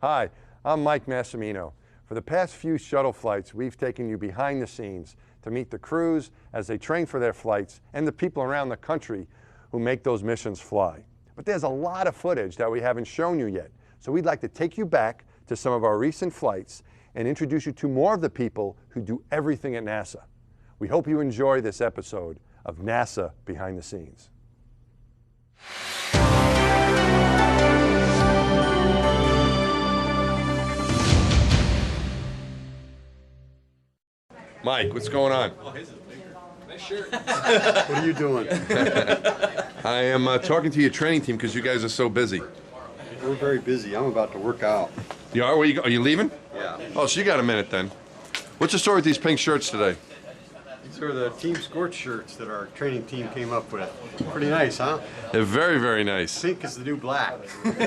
Hi, I'm Mike Massimino. For the past few shuttle flights, we've taken you behind the scenes to meet the crews as they train for their flights and the people around the country who make those missions fly. But there's a lot of footage that we haven't shown you yet, so we'd like to take you back to some of our recent flights and introduce you to more of the people who do everything at NASA. We hope you enjoy this episode of NASA Behind the Scenes. Mike, what's going on? Oh, his is bigger. Nice shirt. What are you doing? I am talking to your training team because you guys are so busy. We're very busy. I'm about to work out. You are? Where you go? Are you leaving? Yeah. Oh, so you got a minute then. What's the story with these pink shirts today? These are the Team Scorch shirts that our training team came up with. Pretty nice, huh? They're very, very nice. Pink is the new black. At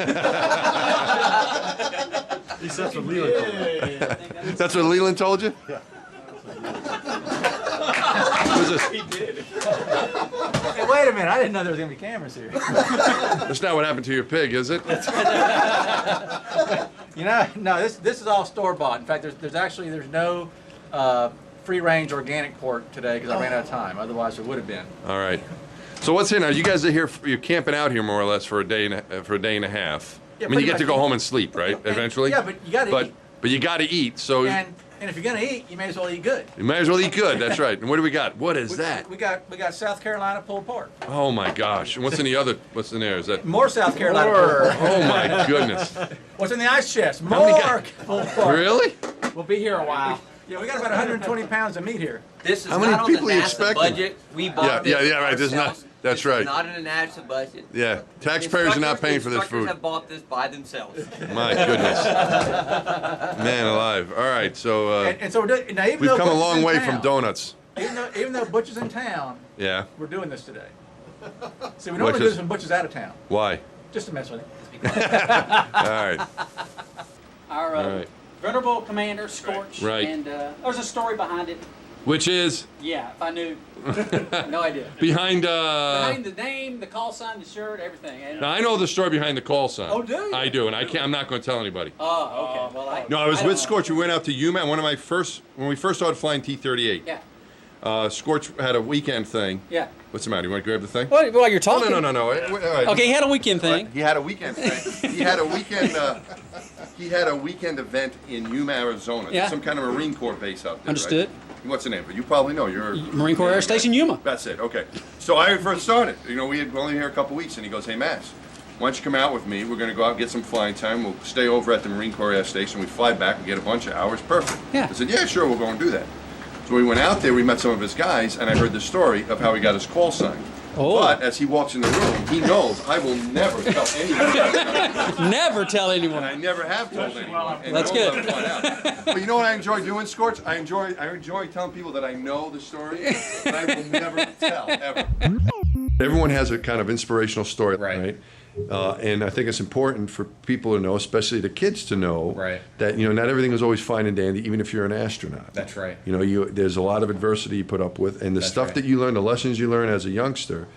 least that's what Leland told me. That's what Leland told you? Yeah. What's this? He did. Hey, wait a minute! I didn't know there was gonna be cameras here. That's not what happened to your pig, is it? You know, no. This is all store bought. In fact, there's no free range organic pork today because I ran out of time. Otherwise, there would have been. All right. So what's here now? You guys are here. You're camping out here more or less for a day and a half. Yeah, I mean, you get pretty to go much. home and sleep, right? Eventually. Yeah, but you got to eat. But you got to eat. So And if you're gonna eat, you may as well eat good. you might as well eat good. That's right. And what do we got? What is that? We got South Carolina pulled pork. Oh my gosh! And what's in the other? What's in there? Is that? More South Carolina pulled pork. Oh my goodness! What's in the ice chest? How many More got- pulled pork. Really? We'll be here a while. Yeah, we got about 120 pounds of meat here. This is How many not on people the are you NASA expecting? budget. We bought this right. There's not. ourselves. That's This right. is not in the NASA budget. Yeah. Taxpayers are not paying for this Instructors food. have bought this by themselves. My goodness. Man alive. All right. So And so we're doing, now, even we've though come a Butch is long in way town, from donuts. Even though Butch is in town, Yeah. we're doing this today. See, we Which normally do is- this when Butch is out of town, Why? just to mess with him. All right. Our All right. venerable commander, Scorch, Right. and there's a story behind it. Which is Yeah, if I knew, no idea. behind. Behind the name, the call sign, the shirt, everything. And, Now I know the story behind the call sign. Oh, do you? I do, and I can't. I'm not going to tell anybody. oh, okay. Well, No, I was don't with know. Scorch. We went out to UMass. When we first started flying T-38. Yeah, Scorch had a weekend thing. yeah. What's the matter? You want to grab the thing? Well, while you're Oh, talking. no. All right. Okay, he had a weekend thing. He had a weekend thing. He had a weekend. He had a weekend event in Yuma, Arizona. Yeah. Some kind of Marine Corps base out there. Understood. Right? What's the name? But you probably know. You're Marine Corps Air Station Yuma. That's it. Okay. So I first started. You know, we had only been here a couple weeks, and he goes, "Hey, Mass, why don't you come out with me? We're going to go out and get some flying time. We'll stay over at the Marine Corps Air Station. We fly back. We get a bunch of hours. Perfect." Yeah. I said, "Yeah, sure. We'll go and do that." So we went out there. We met some of his guys, and I heard the story of how he got his call sign. Oh. But as he walks in the room, he knows I will never tell anyone. Never tell anyone. And I never have told anyone. And That's no one good. will find out. But you know what I enjoy doing, Scorch? I enjoy telling people that I know the story, but I will never tell, ever. Everyone has a kind of inspirational story, right? And I think it's important for people to know, especially the kids to know, Right. that not everything is always fine and dandy, even if you're an astronaut. That's right. There's a lot of adversity you put up with, and the That's stuff right. that you learn, the lessons you learn as a youngster,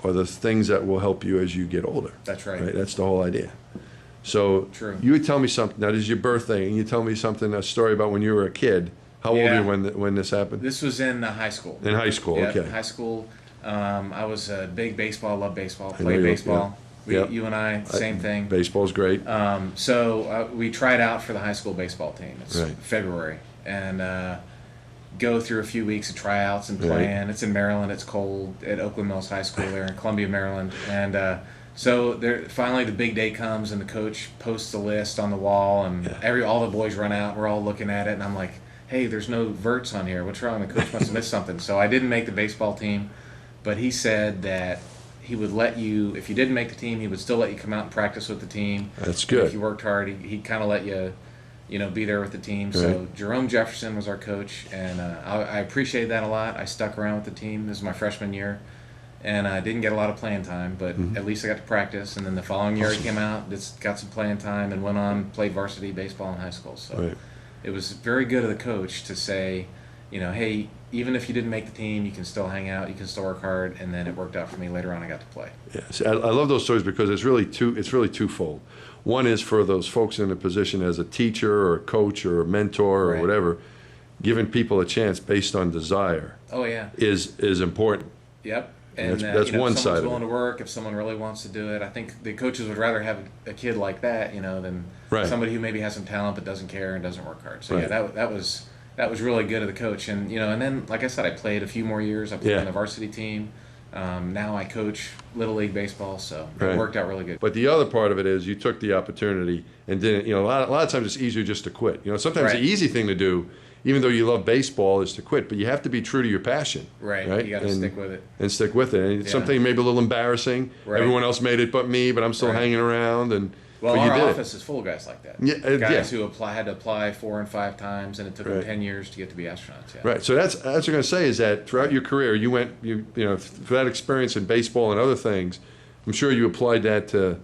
are the things that will help you as you get older. That's right. That's the whole idea. So True. you would tell me something. Now this is your birthday, and you tell me something, a story about when you were a kid. How old Yeah. were you when this happened? This was in high school. In high school, Yeah, okay. high school. I was a big baseball. Love baseball. know Played you- baseball. yeah. You and I, same thing. Baseball's great. So we tried out for the high school baseball team. It's Right. February, and go through a few weeks of tryouts and playing. It's in Maryland. It's cold at Oakland Mills High School there in Columbia, Maryland. And so there, finally the big day comes, and the coach posts the list on the wall, and all the boys run out. We're all looking at it, and I'm like, "Hey, there's no verts on here. What's wrong?" The coach must have missed something. So I didn't make the baseball team, but he said that he would let you, if you didn't make the team, he would still let you come out and practice with the team. That's And good. if you worked hard, he'd kind of let you, be there with the team. So Jerome Jefferson was our coach, and I appreciate that a lot. I stuck around with the team. This is my freshman year, and I didn't get a lot of playing time, but at least I got to practice. And then the following year, I came out, just got some playing time, and went on played varsity baseball in high school. So it was very good of the coach to say, you know, hey, even if you didn't make the team, you can still hang out, you can still work hard, and then it worked out for me. Later on, I got to play. Yes, I love those stories because it's really twofold. One is for those folks in a position as a teacher or a coach or a mentor or Right. whatever, giving people a chance based on desire Oh yeah. is important. Yep. And That's you know, one if side someone's of willing it. to work, if someone really wants to do it, I think the coaches would rather have a kid like that, you know, than Right. somebody who maybe has some talent but doesn't care and doesn't work hard. So Right. yeah, that was really good of the coach. And you know, and then like I said, I played a few more years. I played Yeah. on the varsity team. Now I coach Little League baseball, so Right. it worked out really good. But the other part of it is you took the opportunity and didn't, you know, a lot of times it's easier just to quit. You know, sometimes Right. the easy thing to do, even though you love baseball, is to quit, but you have to be true to your passion. Right. Right. You got to And- stick with it. And stick with it. And it's Yeah. something maybe a little embarrassing. Right. Everyone else made it but me, but I'm still Right. hanging around. And Well, but you our did it. office is full of guys like that. Yeah, guys yeah. who had to apply 4 and 5 times, and it took Right. them 10 years to get to be astronauts. Yeah. Right. So that's what I'm going to say is that throughout your career, you know, for that experience in baseball and other things, I'm sure you applied that to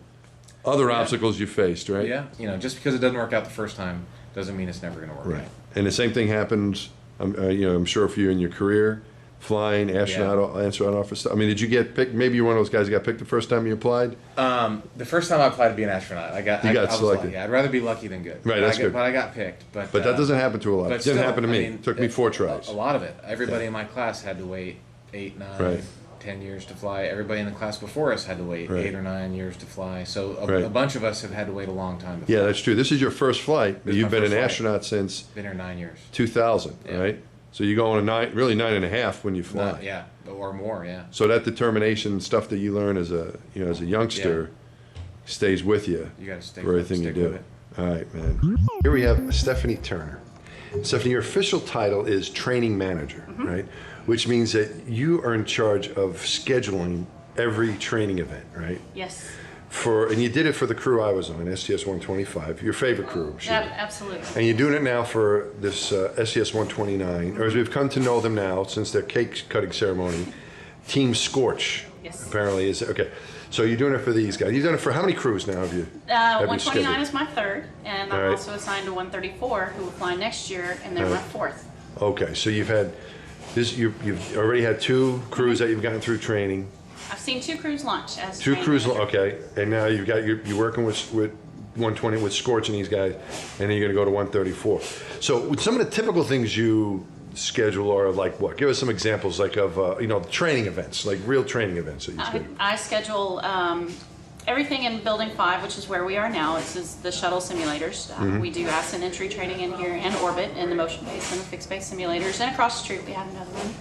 other Yeah. obstacles you faced, right? Yeah. You know, just because it doesn't work out the first time doesn't mean it's never going to work Right. out. And the same thing happens, you know, I'm sure for you in your career, flying, astronaut officer. I mean, did you get picked? Maybe you're one of those guys who got picked the first time you applied? The first time I applied to be an astronaut, I got was selected. lucky. I'd rather be lucky than good. Right, that's good. But I got picked. But But that doesn't happen to a lot. It but didn't still, happen to I me. mean, It took me 4 tries. A lot of it. Everybody in my class had to wait 8, 9, Right. 10 years to fly. Everybody in the class before us had to wait Right. 8 or 9 years to fly. So Right. a bunch of us have had to wait a long time to fly. Yeah, that's true. This is your first flight. This is You've my been an first flight. astronaut since Been here 9 years. 2000, Yeah. right? So you go on a 9.5 when you fly. Yeah, or more. Yeah. So that determination stuff that you learn as a youngster stays with you You got to stay for everything you stick with do. it. All right, man. Here we have Stephanie Turner. Stephanie, your official title is training manager, right? Which means that you are in charge of scheduling every training event, right? Yes, And you did it for the crew I was on, STS 125, your favorite crew. I'm sure. absolutely. And you're doing it now for this SCS 129, or as we've come to know them now since their cake cutting ceremony, Team Scorch. Yes. Apparently is okay. So you're doing it for these guys. You've done it for how many crews now have you? have you 129 scheduled? is my third, and All I'm right. also assigned to 134, who will fly next year, and they're All my right. fourth. Okay, so you've had this. You've already had 2 crews that you've gotten through training. I've seen 2 crews launch as 2 training crews. manager. Okay, and now you're working with 120 with Scorch and these guys, and then you're going to go to 134. So some of the typical things you schedule are like what? Give us some examples, like of training events, like real training events that you schedule. I schedule everything in Building 5, which is where we are now. This is the shuttle simulators. We do ascent entry training in here and orbit in the motion base and the fixed base simulators. And across the street we have another one.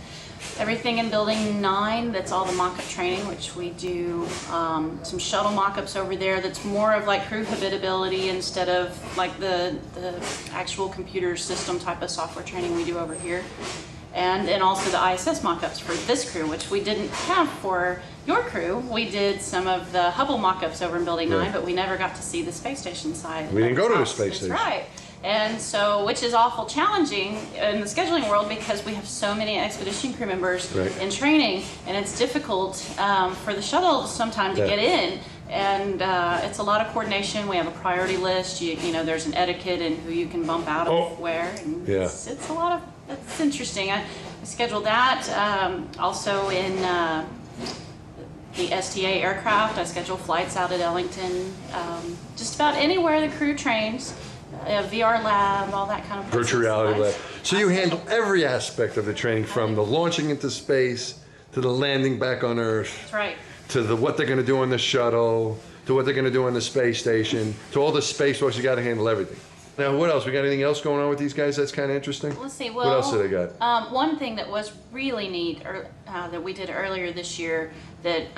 Everything in Building 9, that's all the mock-up training, which we do some shuttle mock-ups over there that's more of like crew habitability instead of like the actual computer system type of software training we do over here. And then also the ISS mock-ups for this crew, which we didn't have for your crew. We did some of the Hubble mock-ups over in Building 9, Right. but we never got to see the space station side. We didn't of go to the house. space That's station. right. And so, which is awful challenging in the scheduling world because we have so many expedition crew members Right. in training, and it's difficult for the shuttle sometimes to Yeah. get in. And it's a lot of coordination. We have a priority list. You know, there's an etiquette and who you can bump out of Oh. where. And Yeah. it's a lot of, it's interesting. I scheduled that. Also in the STA aircraft, I schedule flights out at Ellington. Just about anywhere the crew trains. VR lab, all that kind of Virtual process. reality lab. So you I handle schedule- every aspect of the training, from the launching into space to the landing back on Earth, That's right. to what they're going to do on the shuttle, to what they're going to do on the space station, to all the space force. You got to handle everything. Now, what else? We got anything else going on with these guys that's kind of interesting? Let's see. What Well, else do they got? One thing that was really neat, that we did earlier this year, that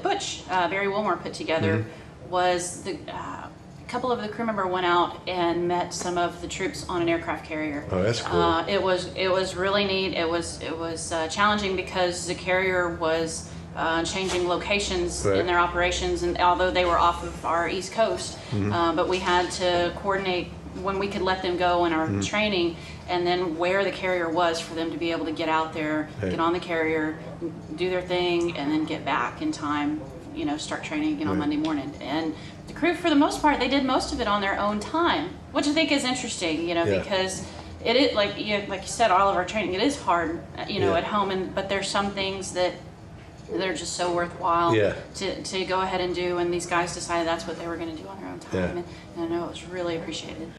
Butch Barry Wilmore put together, Mm-hmm. was a couple of the crew member went out and met some of the troops on an aircraft carrier. Oh, that's cool. It was really neat. It was challenging because the carrier was changing locations Right. in their operations, and although they were off of our East Coast, Mm-hmm. but we had to coordinate when we could let them go in our Mm-hmm. training, and then where the carrier was for them to be able to get out there, Right. get on the carrier, do their thing, and then get back in time. Start training again on Right. Monday morning. And the crew, for the most part, they did most of it on their own time, which I think is interesting. Yeah. Because it is like you said, all of our training, it is hard, you know, Yeah. at home, but there's some things that they're just so worthwhile Yeah. to go ahead and do, and these guys decided that's what they were going to do on their own time, Yeah. and I know it was really appreciated.